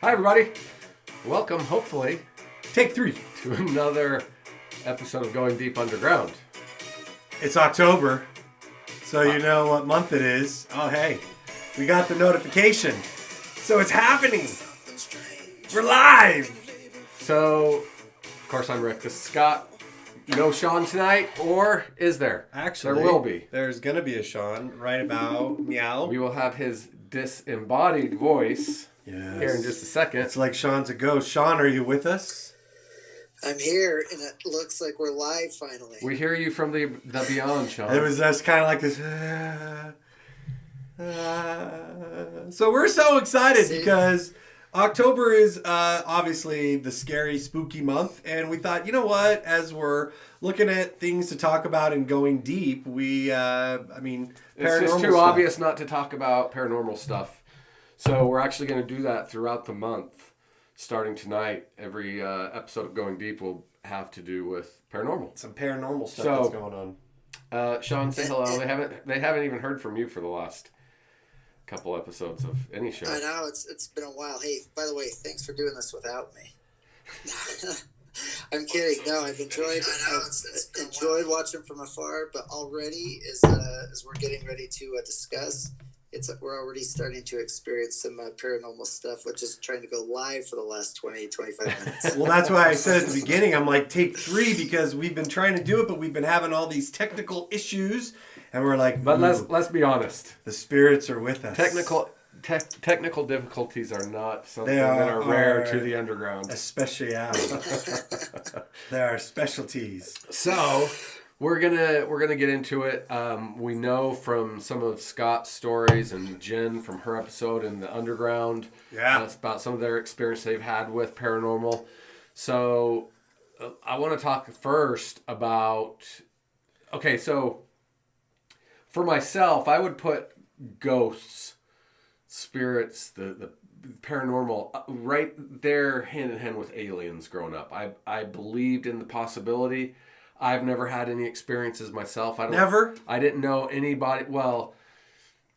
Hi, everybody. Welcome, hopefully, Take 3. to another episode of Going Deep Underground. It's October, so you know what month it is. Oh, hey, we got the notification. So it's happening. We're live. So, of course, I'm Rick. This is Scott. No Sean tonight, or is there? Actually, there will be. There's going to be a Sean right about meow. We will have his disembodied voice here in just a second. It's like Sean's a ghost. Sean, are you with us? I'm here, and it looks like we're live finally. We hear you from the beyond, Sean. It was just kind of like this. So we're so excited because October is obviously the scary, spooky month, and we thought, you know what? As we're looking at things to talk about and going deep, paranormal It's just too stuff. obvious not to talk about paranormal stuff. So we're actually going to do that throughout the month. Starting tonight, every episode of Going Deep will have to do with paranormal. Some paranormal stuff So, that's going on. Sean, say hello. They haven't even heard from you for the last couple episodes of any show. I know, it's been a while. Hey, by the way, thanks for doing this without me. I'm kidding. No, I've enjoyed watching from afar, but already as we're getting ready to discuss, we're already starting to experience some paranormal stuff, which is trying to go live for the last 20-25 minutes. Well, that's why I said at the beginning, I'm like, take 3 because we've been trying to do it, but we've been having all these technical issues, and we're like, But let's be honest. the spirits are with us. Technical difficulties are not something They that are rare are to the underground. Especially There are specialties. So we're gonna get into it. We know from some of Scott's stories and Jen from her episode in the underground. Yeah. That's about some of their experience they've had with paranormal. So I want to talk first about. Okay, so for myself, I would put ghosts, spirits, the paranormal right there hand in hand with aliens growing up. I believed in the possibility. I've never had any experiences myself. Never? I didn't know anybody. Well,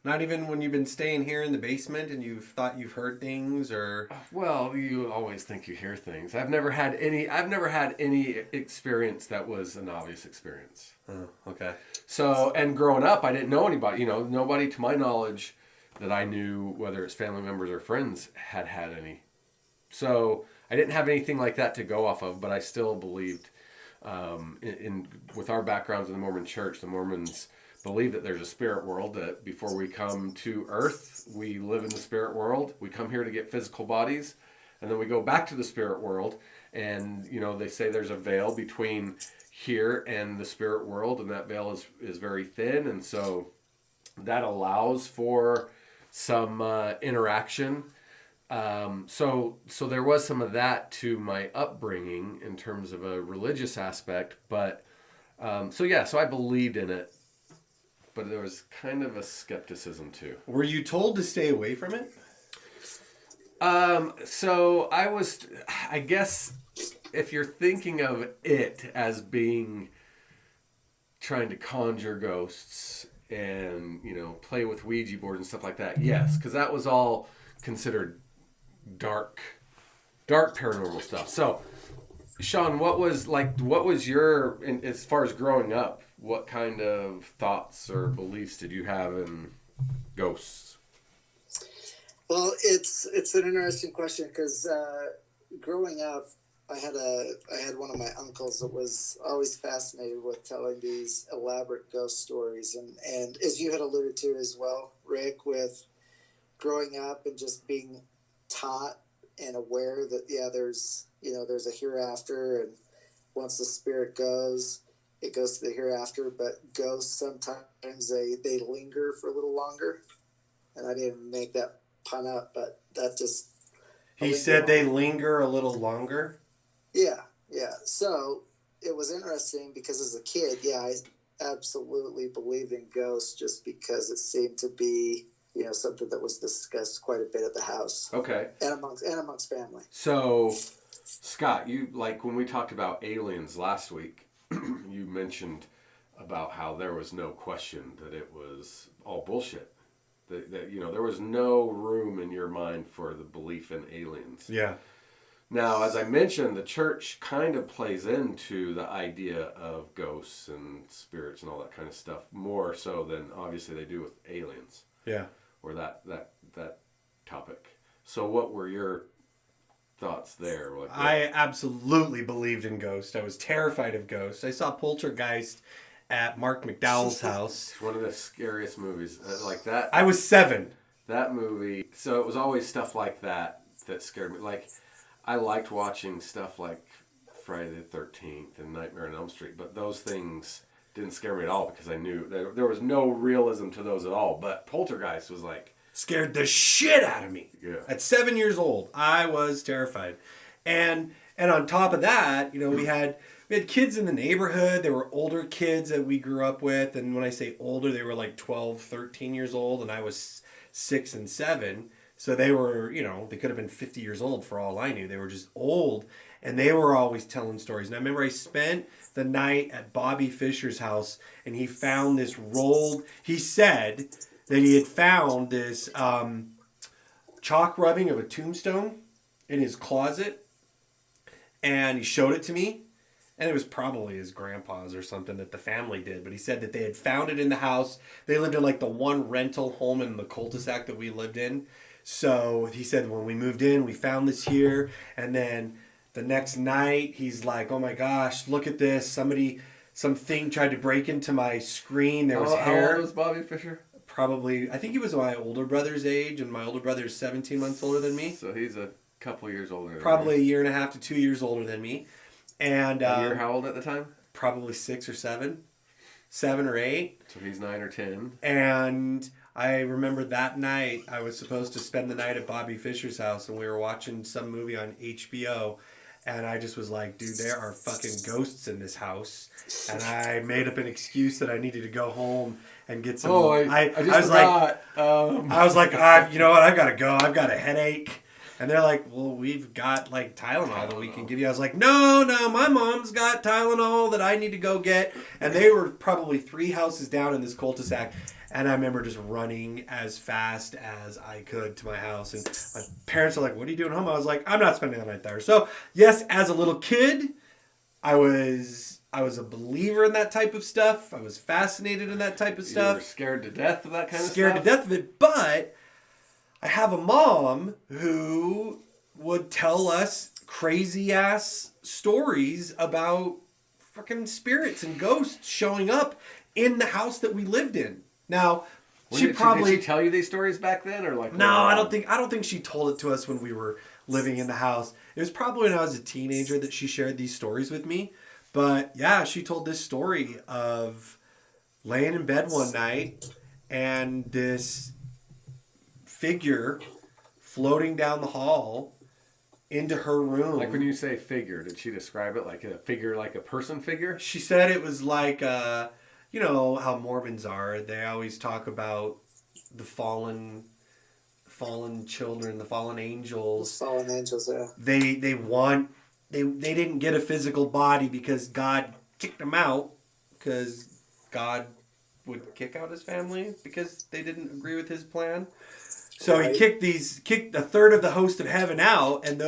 Not even when you've been staying here in the basement and you've thought you've heard things or... you always think you hear things. I've never had any experience that was an obvious experience. Oh, okay. So, and growing up, I didn't know anybody. Nobody to my knowledge that I knew, whether it's family members or friends, had any. So I didn't have anything like that to go off of, but I still believed. With our backgrounds in the Mormon Church, the Mormons believe that there's a spirit world, that before we come to Earth, we live in the spirit world. We come here to get physical bodies, and then we go back to the spirit world. And they say there's a veil between here and the spirit world, and that veil is very thin, and so that allows for some interaction. So there was some of that to my upbringing in terms of a religious aspect, but so I believed in it, but there was kind of a skepticism too. Were you told to stay away from it? So I guess if you're thinking of it as being trying to conjure ghosts and, play with Ouija boards and stuff like that, yes, because that was all considered dark paranormal stuff. So, Sean, what was your, as far as growing up, what kind of thoughts or beliefs did you have in ghosts? Well, it's an interesting question because growing up, I had one of my uncles that was always fascinated with telling these elaborate ghost stories, and as you had alluded to as well, Rick, with growing up and just being taught and aware that there's a hereafter, and once the spirit goes, it goes to the hereafter. But ghosts sometimes they linger for a little longer, and I didn't make that pun up, but that just He said they linger a little longer. Yeah. So it was interesting because as a kid, I absolutely believed in ghosts just because it seemed to be something that was discussed quite a bit at the house. Okay. And amongst family. So, Scott, you when we talked about aliens last week, you mentioned about how there was no question that it was all bullshit. That there was no room in your mind for the belief in aliens. Yeah. Now, as I mentioned, the church kind of plays into the idea of ghosts and spirits and all that kind of stuff more so than obviously they do with aliens. Yeah. Or that topic. So what were your thoughts there? Like, I absolutely believed in ghosts. I was terrified of ghosts. I saw Poltergeist at Mark McDowell's house. It's one of the scariest movies. Like that. I was 7. That movie. So it was always stuff like that scared me. Like, I liked watching stuff like Friday the 13th and Nightmare on Elm Street, but those things didn't scare me at all because I knew there was no realism to those at all. But Poltergeist was like... Scared the shit out of me. Yeah. At 7 years old, I was terrified. And on top of that, we had kids in the neighborhood. There were older kids that we grew up with. And when I say older, they were like 12, 13 years old. And I was 6 and 7. So they were, they could have been 50 years old for all I knew. They were just old. And they were always telling stories. And I remember I spent the night at Bobby Fischer's house. And he found this he said that he had found this chalk rubbing of a tombstone in his closet. And he showed it to me. And it was probably his grandpa's or something that the family did. But he said that they had found it in the house. They lived in like the one rental home in the cul-de-sac that we lived in. So he said when we moved in, we found this here. And then the next night, he's like, oh my gosh, look at this. Something tried to break into my screen. There was hair. How old was Bobby Fischer? Probably, I think he was my older brother's age. And my older brother is 17 months older than me. So he's a couple years older. Probably a year and a half to 2 years older than me. And you're how old at the time? Probably 6 or 7. 7 or 8. So he's 9 or 10. And I remember that night I was supposed to spend the night at Bobby Fischer's house, and we were watching some movie on HBO, and I just was like, dude, there are fucking ghosts in this house. And I made up an excuse that I needed to go home and get some. I just forgot. I was like, you know what? I've got to go. I've got a headache. And they're like, well, we've got like Tylenol that we can give you. I was like, no, my mom's got Tylenol that I need to go get. And they were probably 3 houses down in this cul-de-sac. And I remember just running as fast as I could to my house. And my parents are like, what are you doing home? I was like, I'm not spending the night there. So, yes, as a little kid, I was a believer in that type of stuff. I was fascinated in that type of stuff. You were scared to death of that kind of stuff? Scared to death of it. But I have a mom who would tell us crazy-ass stories about fucking spirits and ghosts showing up in the house that we lived in. Now, did she tell you these stories back then, or like? No, I don't think she told it to us when we were living in the house. It was probably when I was a teenager that she shared these stories with me. But yeah, she told this story of laying in bed one night and this figure floating down the hall into her room. Like when you say figure, did she describe it like a figure, like a person figure? She said it was like you know how Mormons are. They always talk about the fallen children, the fallen angels. The fallen angels, yeah. They didn't get a physical body because God kicked them out, because God would kick out his family because they didn't agree with his plan. So Right. he kicked a third of the host of heaven out, and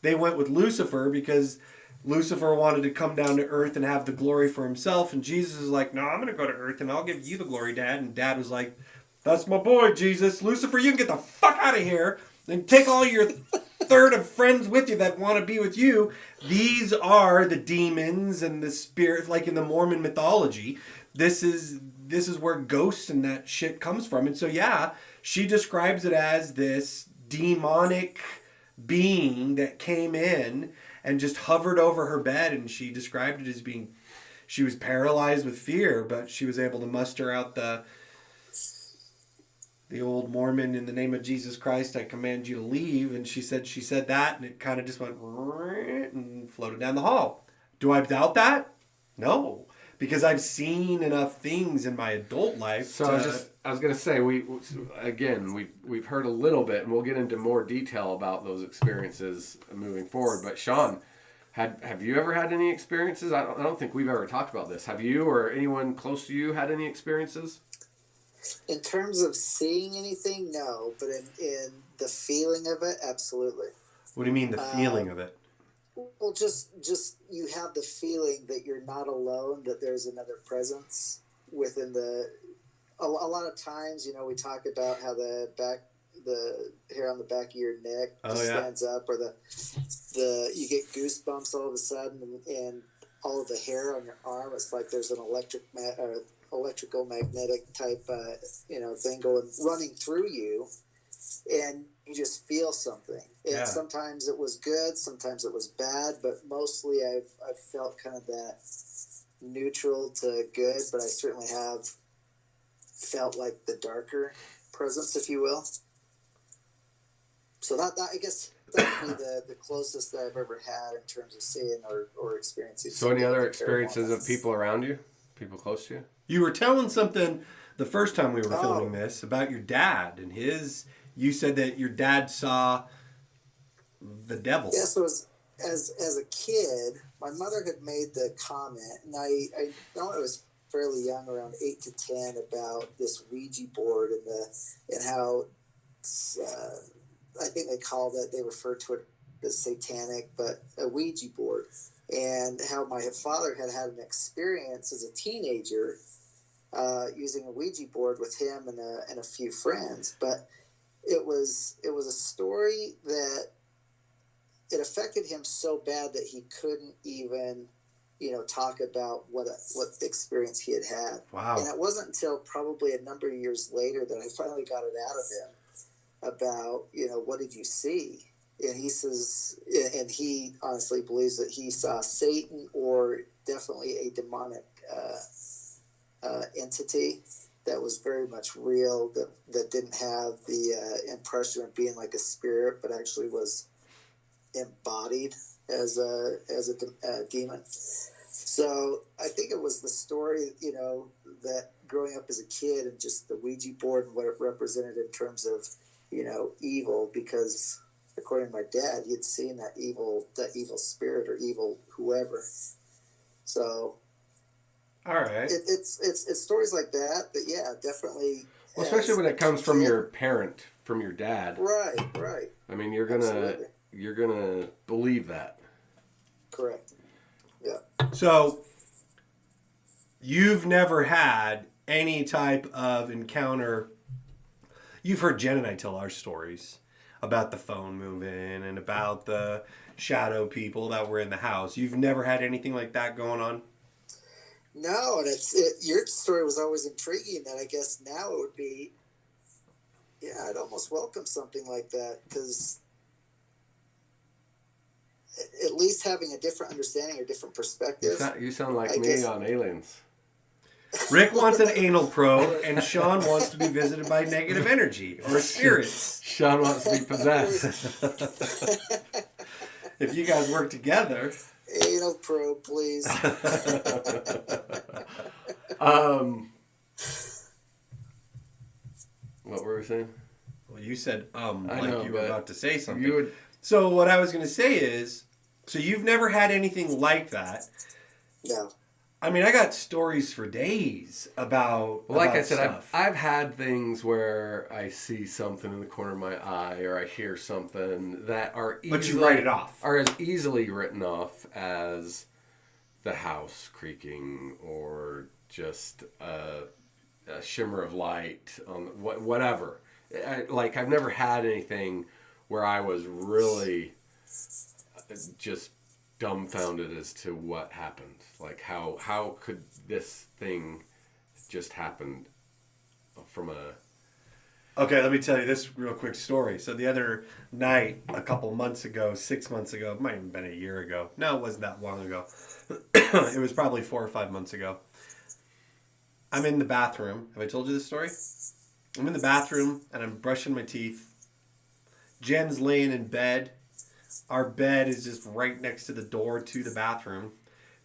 they went with Lucifer because Lucifer wanted to come down to earth and have the glory for himself, and Jesus is like, no, I'm going to go to earth and I'll give you the glory, Dad. And Dad was like, that's my boy, Jesus. Lucifer, you can get the fuck out of here and take all your third of friends with you that want to be with you. These are the demons and the spirits, like in the Mormon mythology. This is where ghosts and that shit comes from. And so, yeah, she describes it as this demonic being that came in and just hovered over her bed, and she described it as she was paralyzed with fear, but she was able to muster out the old Mormon, in the name of Jesus Christ, I command you to leave. And she said that, and it kind of just went and floated down the hall. Do I doubt that? No, because I've seen enough things in my adult life. So I was going to say, we've heard a little bit, and we'll get into more detail about those experiences moving forward. But Sean, have you ever had any experiences? I don't think we've ever talked about this. Have you or anyone close to you had any experiences? In terms of seeing anything, no, but in the feeling of it, absolutely. What do you mean the feeling of it? Well, just you have the feeling that you're not alone, that there's another presence within the. A lot of times, we talk about how the hair on the back of your neck stands up, or the you get goosebumps all of a sudden, and all of the hair on your arm, it's like there's an electrical magnetic type thing running through you, and you just feel something. And sometimes it was good, sometimes it was bad, but mostly I've felt kind of that neutral to good, but I certainly have felt like the darker presence, if you will. So that I guess that would be the closest that I've ever had in terms of seeing or experiencing. So any other experiences of people around you? People close to you? You were telling something the first time we were filming this about your dad and you said that your dad saw the devil. Yeah, so as a kid, my mother had made the comment, and I know I was fairly young, around 8 to 10, about this Ouija board and how I think they referred to it as satanic, but a Ouija board, and how my father had an experience as a teenager using a Ouija board with him and a few friends. But it was a story that it affected him so bad that he couldn't even talk about what experience he had. Wow. And it wasn't until probably a number of years later that I finally got it out of him about, what did you see? And he says, and he honestly believes that he saw Satan, or definitely a demonic entity that was very much real, that didn't have the impression of being like a spirit, but actually was embodied as a demon. So I think it was the story, that growing up as a kid, and just the Ouija board and what it represented in terms of, evil, because according to my dad, he had seen that evil spirit or evil whoever. So, all right, it's stories like that. But yeah, definitely. Well, especially when it comes from your parent, from your dad. Right. I mean, you're gonna believe that. Correct. Yeah. So you've never had any type of encounter. You've heard Jen and I tell our stories about the phone moving and about the shadow people that were in the house. You've never had anything like that going on? No, and your story was always intriguing. That I guess now it would be, I'd almost welcome something like that, because at least having a different understanding or different perspective. You sound like me on Aliens. Rick wants an anal probe, and Sean wants to be visited by negative energy or spirits. Sean wants to be possessed. If you guys work together. Anal probe, please. What were we saying? Well, you said I like know, you were about to say something. You would... So what I was going to say is, so you've never had anything like that. No. I mean, I got stories for days about. Well, like about I said, stuff. I've had things where I see something in the corner of my eye, or I hear something that are easily, but you write it off. Are as easily written off as the house creaking, or just a shimmer of light on whatever. I've never had anything where I was really just dumbfounded as to what happened. Like, how could this thing just happen from a... Okay, let me tell you this real quick story. So the other night, a couple months ago, 6 months ago, it might have been a year ago. No, it wasn't that long ago. It was probably 4 or 5 months ago. I'm in the bathroom. Have I told you this story? I'm in the bathroom, and I'm brushing my teeth. Jen's laying in bed. Our bed is just right next to the door to the bathroom.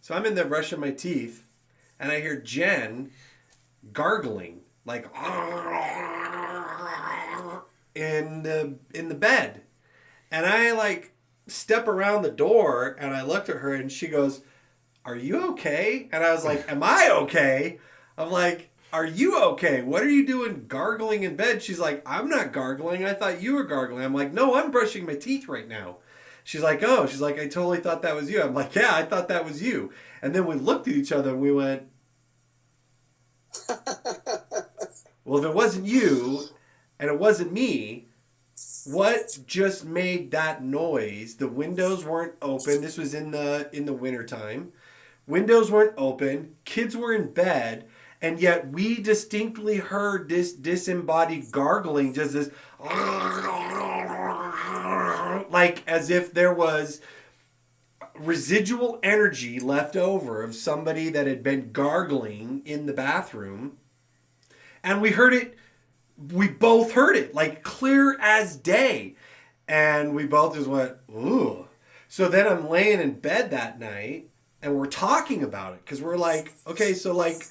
So I'm in there brushing my teeth, and I hear Jen gargling, like, in the bed. And I, like, step around the door, and I looked at her, and she goes, "Are you okay?" And I was like, "Am I okay?" I'm like, are you okay? What are you doing gargling in bed? She's like, I'm not gargling. I thought you were gargling. I'm like, no, I'm brushing my teeth right now. She's like, oh. She's like, I totally thought that was you. I'm like, yeah, I thought that was you. And then we looked at each other and we went, well, if it wasn't you and it wasn't me, what just made that noise? The windows weren't open. This was in the wintertime. Windows weren't open. Kids were in bed. And yet we distinctly heard this disembodied gargling, just this, like as if there was residual energy left over of somebody that had been gargling in the bathroom. And we heard it, we both heard it, like clear as day. And we both just went, ooh. So then I'm laying in bed that night and we're talking about it because we're like, okay, so like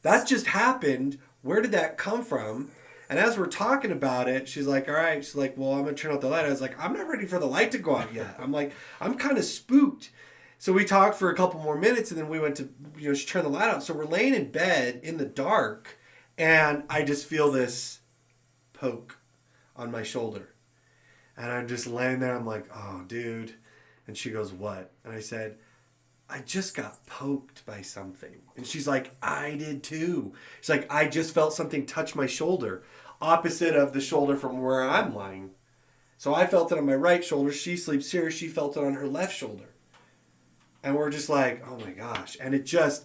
that just happened. Where did that come from? And as we're talking about it, she's like, all right. She's like, well, I'm going to turn out the light. I was like, I'm not ready for the light to go out yet. I'm like, I'm kind of spooked. So we talked for a couple more minutes and then we went to, she turned the light out. So we're laying in bed in the dark and I just feel this poke on my shoulder. And I'm just laying there. I'm like, oh, dude. And she goes, what? And I said, I just got poked by something. And she's like, I did too. She's like, I just felt something touch my shoulder, opposite of the shoulder from where I'm lying. So I felt it on my right shoulder. She sleeps here. She felt it on her left shoulder. And we're just like, oh my gosh. And it just,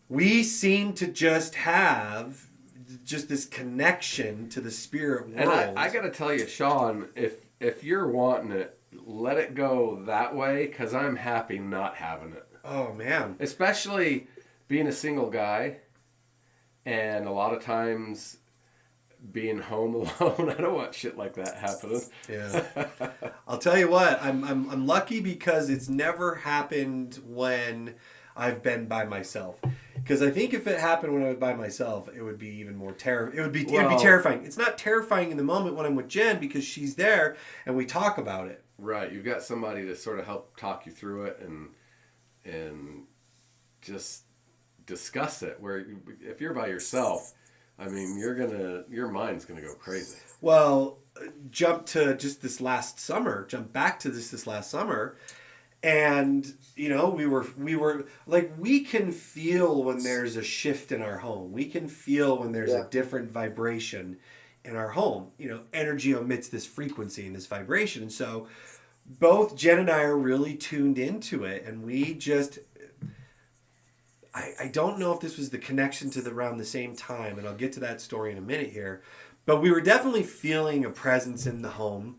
we seem to just have just this connection to the spirit world. And I got to tell you, Sean, if you're wanting it, let it go that way, because I'm happy not having it. Oh, man. Especially being a single guy and a lot of times being home alone. I don't want shit like that happening. Yeah. I'll tell you what, I'm lucky because it's never happened when I've been by myself. Because I think if it happened when I was by myself, it would be even more terrifying. It would be terrifying. It's not terrifying in the moment when I'm with Jen because she's there and we talk about it. Right. You've got somebody to sort of help talk you through it and just discuss it. Where if you're by yourself, I mean, your mind's gonna go crazy. Well, jump back to this last summer, and we were like, we can feel when there's a shift in our home. We can feel when there's a different vibration in our home. Energy emits this frequency and this vibration, and so both Jen and I are really tuned into it, and we just. I don't know if this was the connection to around the same time, and I'll get to that story in a minute here, but we were definitely feeling a presence in the home.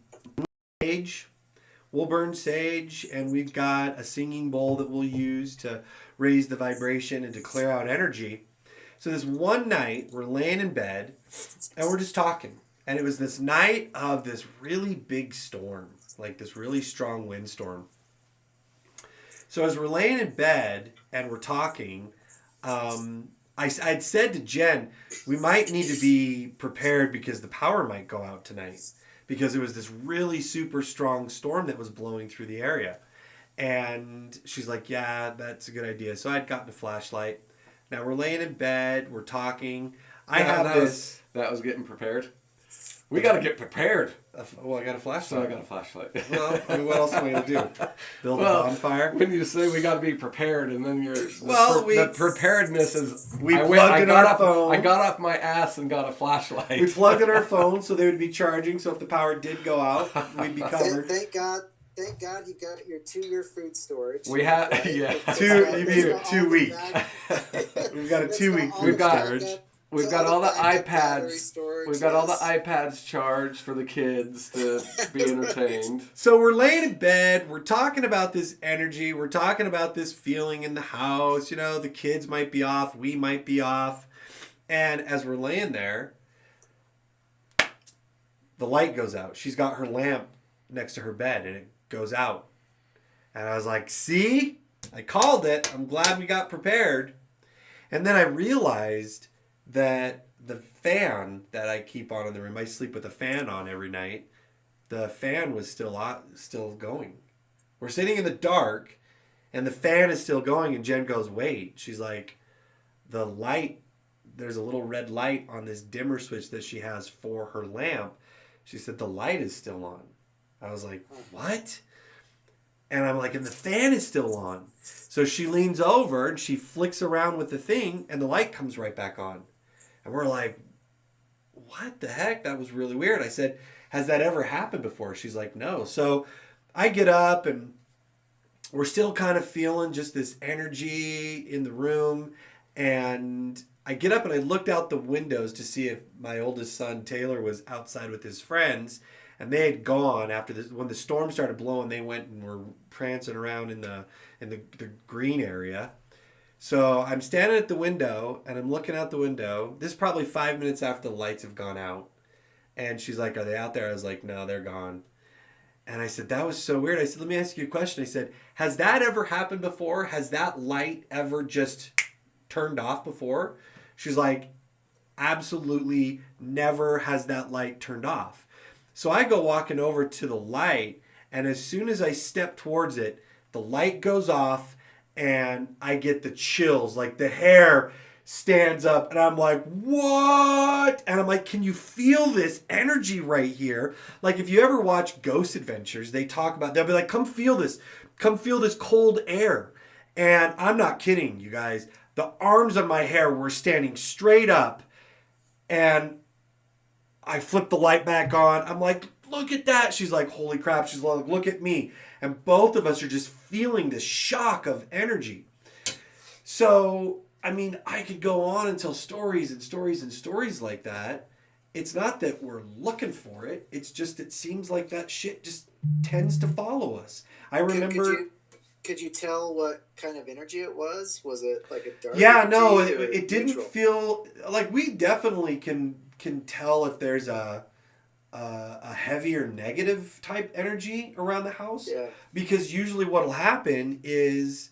We'll burn sage, and we've got a singing bowl that we'll use to raise the vibration and to clear out energy. So this one night, we're laying in bed, and we're just talking. And it was this night of this really big storm, like this really strong windstorm. So as we're laying in bed and we're talking, I'd said to Jen, we might need to be prepared because the power might go out tonight. Because it was this really super strong storm that was blowing through the area. And she's like, yeah, that's a good idea. So I'd gotten a flashlight. Now we're laying in bed, we're talking. That was getting prepared. We got to get prepared. Well, I got a flashlight. So I got a flashlight. Well, I mean, what else am I going to do? Build a bonfire? When you say we got to be prepared, and then the preparedness is... I got off my ass and got a flashlight. We plugged in our phone so they would be charging, so if the power did go out, we'd be covered. Thank God you got your 2-year food storage. We have, right? yeah. You mean 2 week. We've got a 2-week food storage. We've got all the iPads. Storage, We've got all the iPads charged for the kids to be entertained. So we're laying in bed. We're talking about this energy. We're talking about this feeling in the house. The kids might be off. We might be off. And as we're laying there, the light goes out. She's got her lamp next to her bed, and it goes out. And I was like, see? I called it. I'm glad we got prepared. And then I realized that the fan that I keep on in the room, I sleep with a fan on every night. The fan was still going. We're sitting in the dark, and the fan is still going. And Jen goes, "Wait." She's like, "The light there's a little red light on this dimmer switch that she has for her lamp. She said, the light is still on. I was like, what? And I'm like, and the fan is still on. So she leans over and she flicks around with the thing and the light comes right back on. And we're like, what the heck? That was really weird. I said, has that ever happened before? She's like, no. So I get up and we're still kind of feeling just this energy in the room. And I get up and I looked out the windows to see if my oldest son, Taylor, was outside with his friends. And they had gone after this. When the storm started blowing, they went and were prancing around in the green area. So I'm standing at the window and I'm looking out the window. This is probably 5 minutes after the lights have gone out. And she's like, are they out there? I was like, no, they're gone. And I said, that was so weird. I said, let me ask you a question. I said, has that ever happened before? Has that light ever just turned off before? She's like, absolutely never has that light turned off. So I go walking over to the light, and as soon as I step towards it, the light goes off, and I get the chills. Like, the hair stands up, and I'm like, what? And I'm like, can you feel this energy right here? Like, if you ever watch Ghost Adventures, they'll be like, come feel this cold air. And I'm not kidding, you guys. The arms of my hair were standing straight up, and I flipped the light back on. I'm like, look at that. She's like, holy crap. She's like, look at me. And both of us are just feeling this shock of energy. So, I mean, I could go on and tell stories and stories and stories like that. It's not that we're looking for it. It's just, it seems like that shit just tends to follow us. I remember... Could you tell what kind of energy it was? Was it like a dark Yeah, no, energy it didn't neutral? feel... Like, we definitely can tell if there's a heavier negative type energy around the house. Yeah. Because usually what'll happen is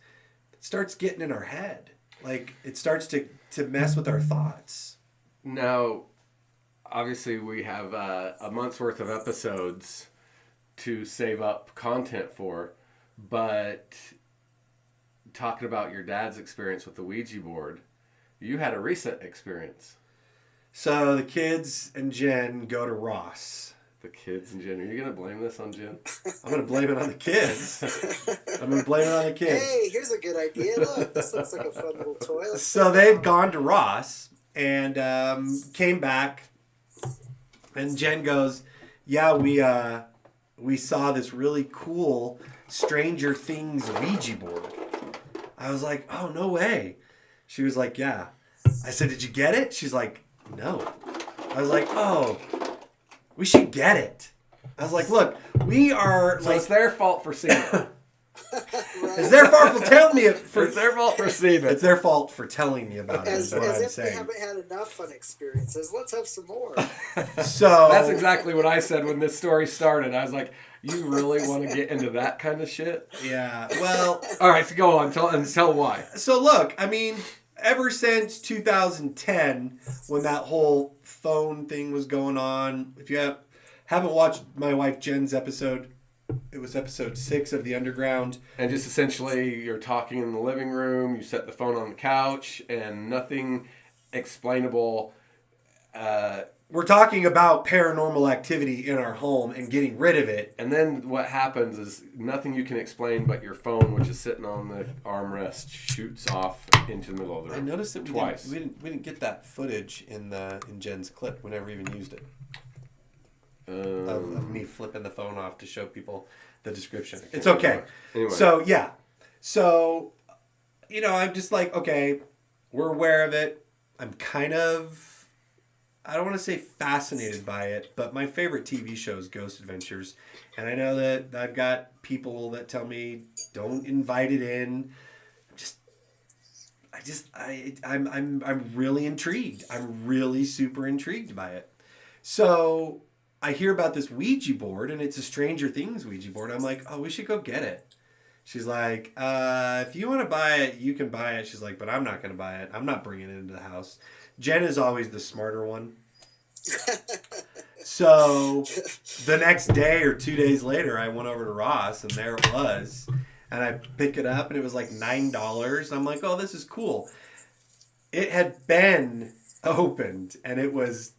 it starts getting in our head. Like, it starts to mess with our thoughts. Now, obviously we have a month's worth of episodes to save up content for, but talking about your dad's experience with the Ouija board, you had a recent experience. So the kids and Jen go to Ross. The kids and Jen. Are you going to blame this on Jen? I'm going to blame it on the kids. Hey, here's a good idea. Look, this looks like a fun little toy. So they had gone to Ross and came back. And Jen goes, yeah, we saw this really cool Stranger Things Ouija board. I was like, oh, no way. She was like, yeah. I said, did you get it? She's like, no. I was like, oh, we should get it. I was like, look, we are So like... it's their fault for seeing it. Right. It's their fault for telling me it. It's their fault for seeing it. It's their fault for telling me about it, As is what I'm if they saying. haven't had enough fun experiences, let's have some more. So... That's exactly what I said when this story started. I was like, you really want to get into that kind of shit? Yeah, well... All right, so go on. Tell why. So look, I mean, ever since 2010, when that whole phone thing was going on, if you haven't watched my wife Jen's episode, it was episode 6 of The Underground. And just essentially, you're talking in the living room, you set the phone on the couch, and nothing explainable. We're talking about paranormal activity in our home and getting rid of it. And then what happens is nothing you can explain, but your phone, which is sitting on the armrest, shoots off into the middle of the room. I noticed that twice. we didn't get that footage in Jen's clip. We never even used it. Of me flipping the phone off to show people the description. It's okay. Anyway. So, yeah. So, you know, I'm just like, okay, we're aware of it. I'm kind of, I don't want to say fascinated by it, but my favorite TV show is Ghost Adventures. And I know that I've got people that tell me, don't invite it in. I'm really intrigued. I'm really super intrigued by it. So I hear about this Ouija board, and it's a Stranger Things Ouija board. I'm like, oh, we should go get it. She's like, if you want to buy it, you can buy it. She's like, but I'm not going to buy it. I'm not bringing it into the house. Jen is always the smarter one. So the next day or 2 days later, I went over to Ross, and there it was. And I pick it up, and it was like $9. I'm like, oh, this is cool. It had been opened, and it was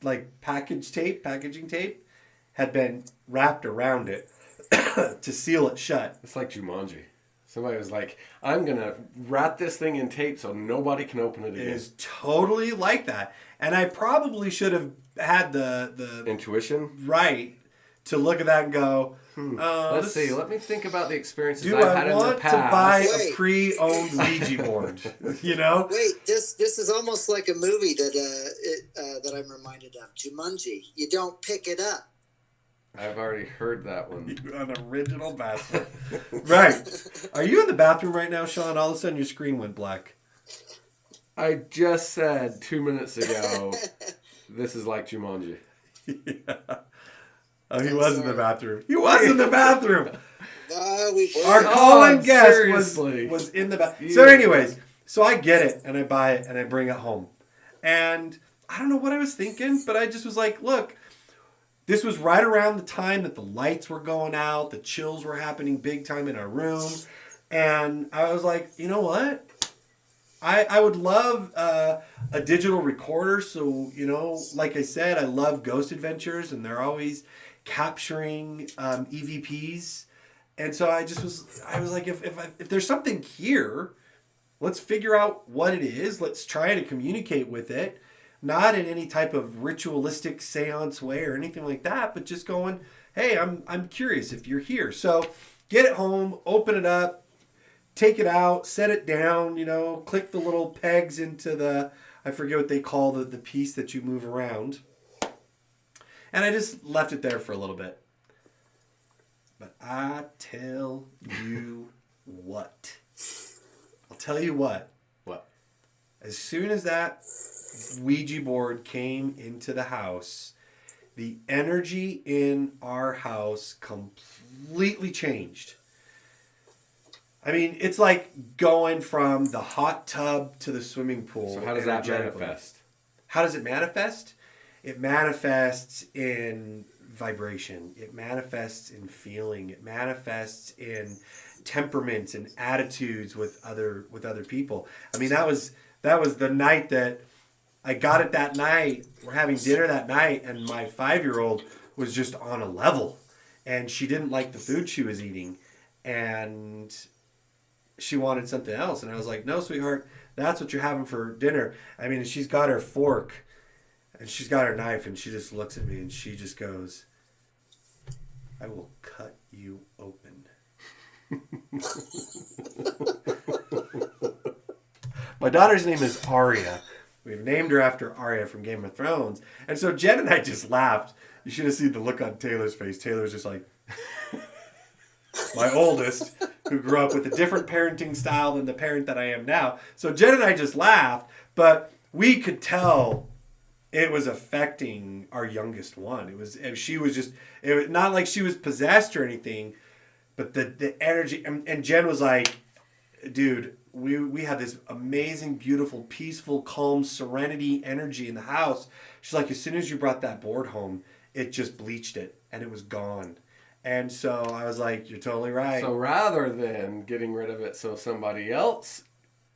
like packaging tape had been wrapped around it to seal it shut. It's like Jumanji. Somebody was like, I'm going to wrap this thing in tape so nobody can open it again. It is totally like that. And I probably should have had the intuition right to look at that and go, let's see. Let me think about the experiences do I've had I in the want past. to buy Wait. a pre-owned Ouija board? You know? Wait, this is almost like a movie that I'm reminded of. Jumanji. You don't pick it up. I've already heard that one. You're an original bastard. Right. Are you in the bathroom right now, Sean? All of a sudden your screen went black. I just said 2 minutes ago, this is like Jumanji. Yeah. Oh, he was in the bathroom. He was in the bathroom. Our call-in guest was in the bathroom. So anyways, so I get it, and I buy it, and I bring it home. And I don't know what I was thinking, but I just was like, look, this was right around the time that the lights were going out, the chills were happening big time in our room. And I was like, you know what? I would love a digital recorder. So, you know, like I said, I love Ghost Adventures, and they're always capturing EVPs. And so I was like, if there's something here, let's figure out what it is. Let's try to communicate with it. Not in any type of ritualistic seance way or anything like that, but just going, hey, I'm curious if you're here. So get it home, open it up, take it out, set it down, you know, click the little pegs into the, I forget what they call the piece that you move around. And I just left it there for a little bit. But I tell you what. I'll tell you what. What? As soon as that Ouija board came into the house, the energy in our house completely changed. I mean, it's like going from the hot tub to the swimming pool. So how does that manifest? How does it manifest? It manifests in vibration. It manifests in feeling. It manifests in temperaments and attitudes with other people. I mean, that was the night that I got it that night. We're having dinner that night, and my 5-year-old was just on a level, and she didn't like the food she was eating, and she wanted something else. And I was like, no, sweetheart, that's what you're having for dinner. I mean, she's got her fork, and she's got her knife, and she just looks at me, and she just goes, I will cut you open. My daughter's name is Arya. We've named her after Arya from Game of Thrones. And so Jen and I just laughed. You should have seen the look on Taylor's face. Taylor's just like, my oldest, who grew up with a different parenting style than the parent that I am now. So Jen and I just laughed, but we could tell it was affecting our youngest one. It was not like she was possessed or anything, but the energy, and Jen was like, dude, we had this amazing, beautiful, peaceful, calm, serenity energy in the house. She's like, as soon as you brought that board home, it just bleached it and it was gone. And so I was like, you're totally right. So rather than getting rid of it so somebody else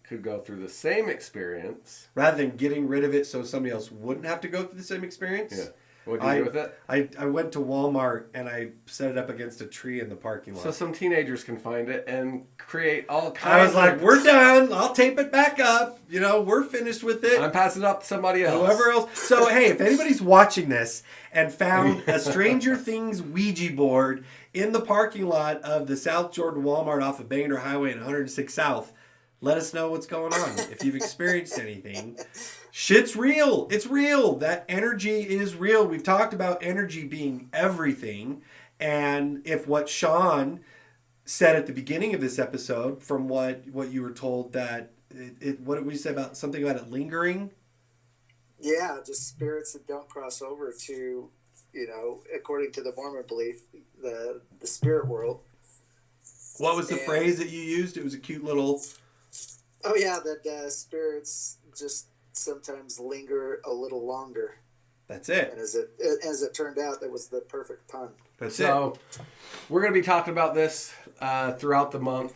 could go through the same experience. Rather than getting rid of it so somebody else wouldn't have to go through the same experience. Yeah. What did you do with it? I went to Walmart and I set it up against a tree in the parking lot. So some teenagers can find it and create all kinds I was like, we're done. I'll tape it back up. You know, we're finished with it. I'm passing it up to somebody else. Whoever else. So, hey, if anybody's watching this and found a Stranger Things Ouija board in the parking lot of the South Jordan Walmart off of Bangor Highway and 106 South, let us know what's going on. If you've experienced anything. Shit's real. It's real. That energy is real. We've talked about energy being everything. And if what Sean said at the beginning of this episode, from what you were told, that what did we say about something about it lingering? Yeah, just spirits that don't cross over to, according to the Mormon belief, the spirit world. What was the phrase that you used? It was a cute little... Oh, yeah, that spirits just sometimes linger a little longer. That's it. And as it turned out, that was the perfect pun. That's so, we're going to be talking about this throughout the month.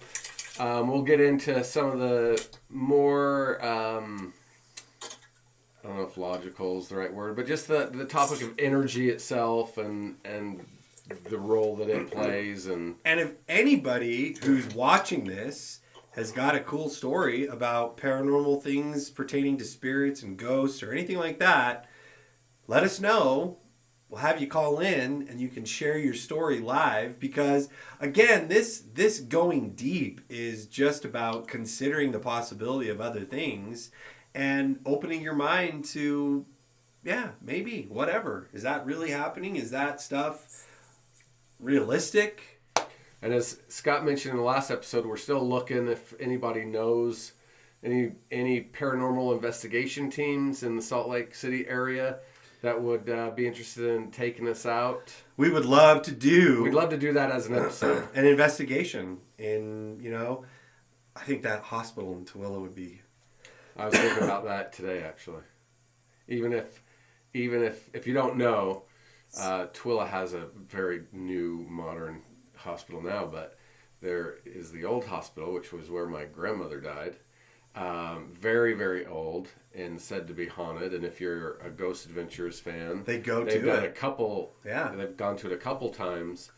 We'll get into some of the more I don't know if logical is the right word, but just the topic of energy itself and the role that it plays. And if anybody who's watching this has got a cool story about paranormal things pertaining to spirits and ghosts or anything like that, let us know. We'll have you call in and you can share your story live, because again, this going deep is just about considering the possibility of other things and opening your mind to, yeah, maybe, whatever. Is that really happening? Is that stuff realistic? And as Scott mentioned in the last episode, we're still looking if anybody knows any paranormal investigation teams in the Salt Lake City area that would be interested in taking us out. We would love to do... We'd love to do that as an episode. An investigation in, I think that hospital in Tooele would be... I was thinking about that today, actually. Even if you don't know, Tooele has a very new, modern hospital now, but there is the old hospital, which was where my grandmother died. Very, very old and said to be haunted. And if you're a Ghost Adventures fan, they've gone to it a couple times.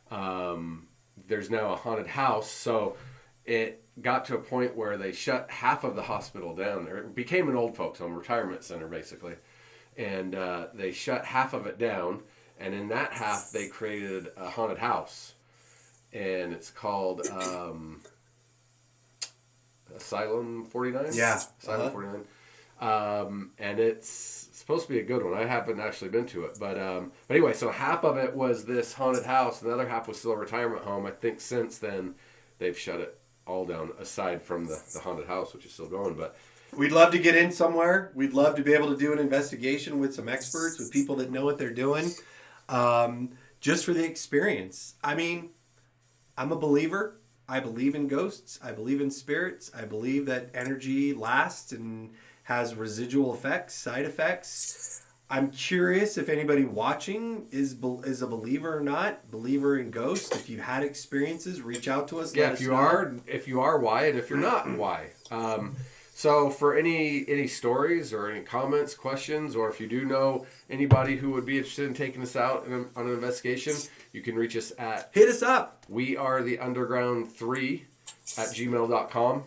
There's now a haunted house, so it got to a point where they shut half of the hospital down. It became an old folks home, retirement center, basically. And they shut half of it down, and in that half they created a haunted house. And it's called Asylum 49? Yeah. Asylum 49. And it's supposed to be a good one. I haven't actually been to it. But anyway, so half of it was this haunted house, and the other half was still a retirement home. I think since then they've shut it all down, aside from the haunted house, which is still going. But we'd love to get in somewhere. We'd love to be able to do an investigation with some experts, with people that know what they're doing, just for the experience. I mean, I'm a believer. I believe in ghosts. I believe in spirits. I believe that energy lasts and has residual effects, side effects. I'm curious if anybody watching is a believer or not, believer in ghosts. If you've had experiences, reach out to us. Yeah, if you are, why? And if you're not, why? So for any stories or any comments, questions, or if you do know anybody who would be interested in taking us out on an investigation, you can reach us at... Hit us up. wearetheunderground3@gmail.com.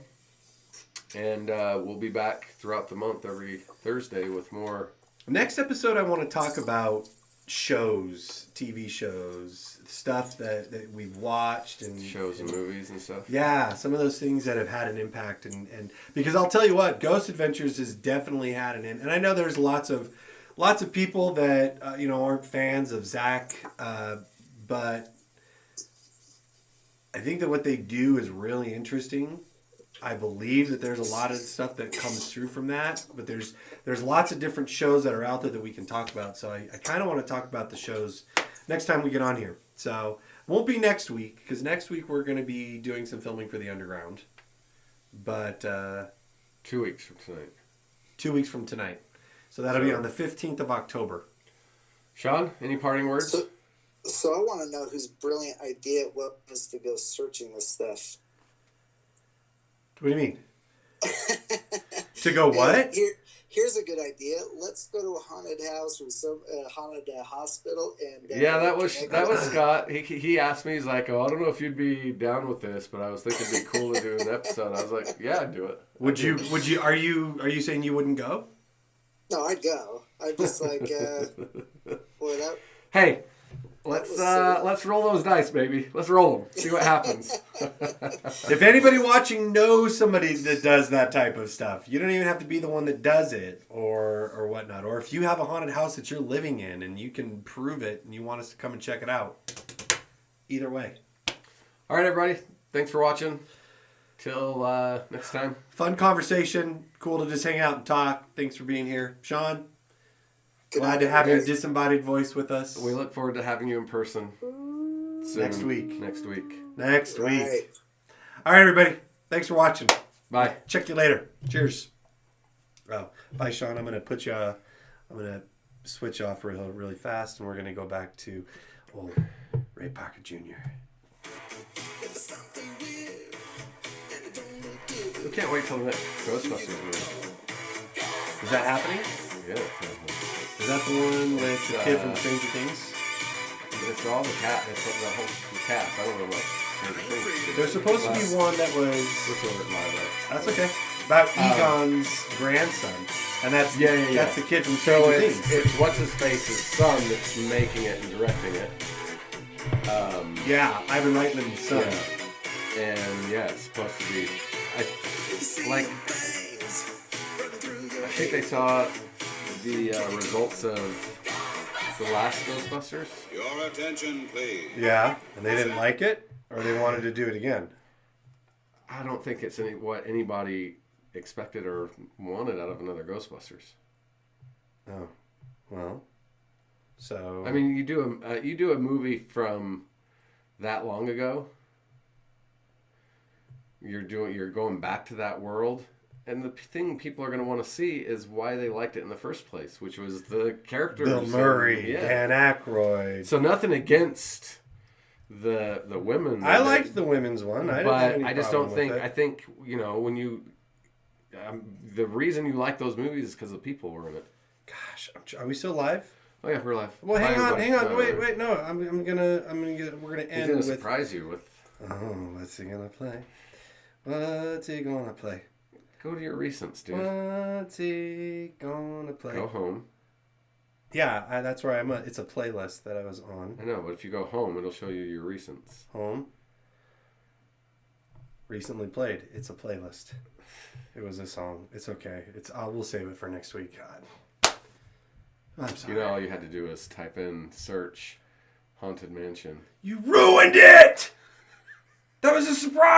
And we'll be back throughout the month every Thursday with more... Next episode, I want to talk about shows, TV shows, stuff that we've watched. And shows and movies and stuff. Yeah, some of those things that have had an impact. And because I'll tell you what, Ghost Adventures has definitely had an impact. And I know there's lots of people that, aren't fans of Zach, but I think that what they do is really interesting. I believe that there's a lot of stuff that comes through from that, but there's lots of different shows that are out there that we can talk about. So I kind of want to talk about the shows next time we get on here. So won't be next week, because next week we're going to be doing some filming for the Underground. But 2 weeks from tonight. 2 weeks from tonight. So that'll be on the 15th of October. Sean, any parting words? So I want to know whose brilliant idea it was to go searching this stuff. What do you mean? To go what? Here's a good idea. Let's go to a haunted house or some haunted hospital. And yeah, that was Scott. He asked me. He's like, "Oh, I don't know if you'd be down with this, but I was thinking it'd be cool to do an episode." I was like, "Yeah, I'd do it." Would you? Are you saying you wouldn't go? No, I'd go. I'd just like, boy, that. Hey. Let's roll those dice, baby. Let's roll them. See what happens. If anybody watching knows somebody that does that type of stuff, you don't even have to be the one that does it or whatnot. Or if you have a haunted house that you're living in and you can prove it and you want us to come and check it out, either way. All right, everybody. Thanks for watching. Till next time. Fun conversation. Cool to just hang out and talk. Thanks for being here. Sean? Glad to have your disembodied voice with us. We look forward to having you in person soon. Next week. Next week. All right, everybody. Thanks for watching. Bye. Check you later. Cheers. Oh, bye, Sean. I'm gonna switch off really fast, and we're gonna go back to old Ray Parker Jr. We can't wait till the next Ghostbusters movie. Is that happening? Yeah, it sounds like Is that the one with the kid from uh, Stranger Things? it's all the cat. It's the whole cast. I don't know what Stranger Things. There's supposed to be one that was. What's over my life? That's okay. About Egon's grandson, and that's that's the kid from So Stranger it's, Things. it's what's his face's son that's making it and directing it. Yeah, Ivan Reitman's son. Yeah. And yeah, it's supposed to be. I think they saw the results of the last Ghostbusters. Your attention, please. Yeah, and they didn't like it, or they wanted to do it again. I don't think it's what anybody expected or wanted out of another Ghostbusters. Oh, well. So I mean, you do a movie from that long ago. You're going back to that world, and the thing people are going to want to see is why they liked it in the first place, which was the characters. Bill Murray, Dan Aykroyd. So nothing against the women. I liked the women's one. I didn't have any I just problem don't think. with it. I think when you the reason you like those movies is because the people were in it. Gosh, are we still live? Oh yeah, we're live. Well, hang Bye, on. everybody. Wait. No, we're gonna He's end gonna with. surprise you with. Oh, what's he gonna play? What's he gonna play? Go to your recents, dude. What's he gonna play? Go home. Yeah, that's where I'm at. It's a playlist that I was on. I know, but if you go home, it'll show you your recents. Home. Recently played. It's a playlist. It was a song. It's okay. We'll save it for next week. God. I'm sorry. All you had to do was type in search Haunted Mansion. You ruined it! That was a surprise!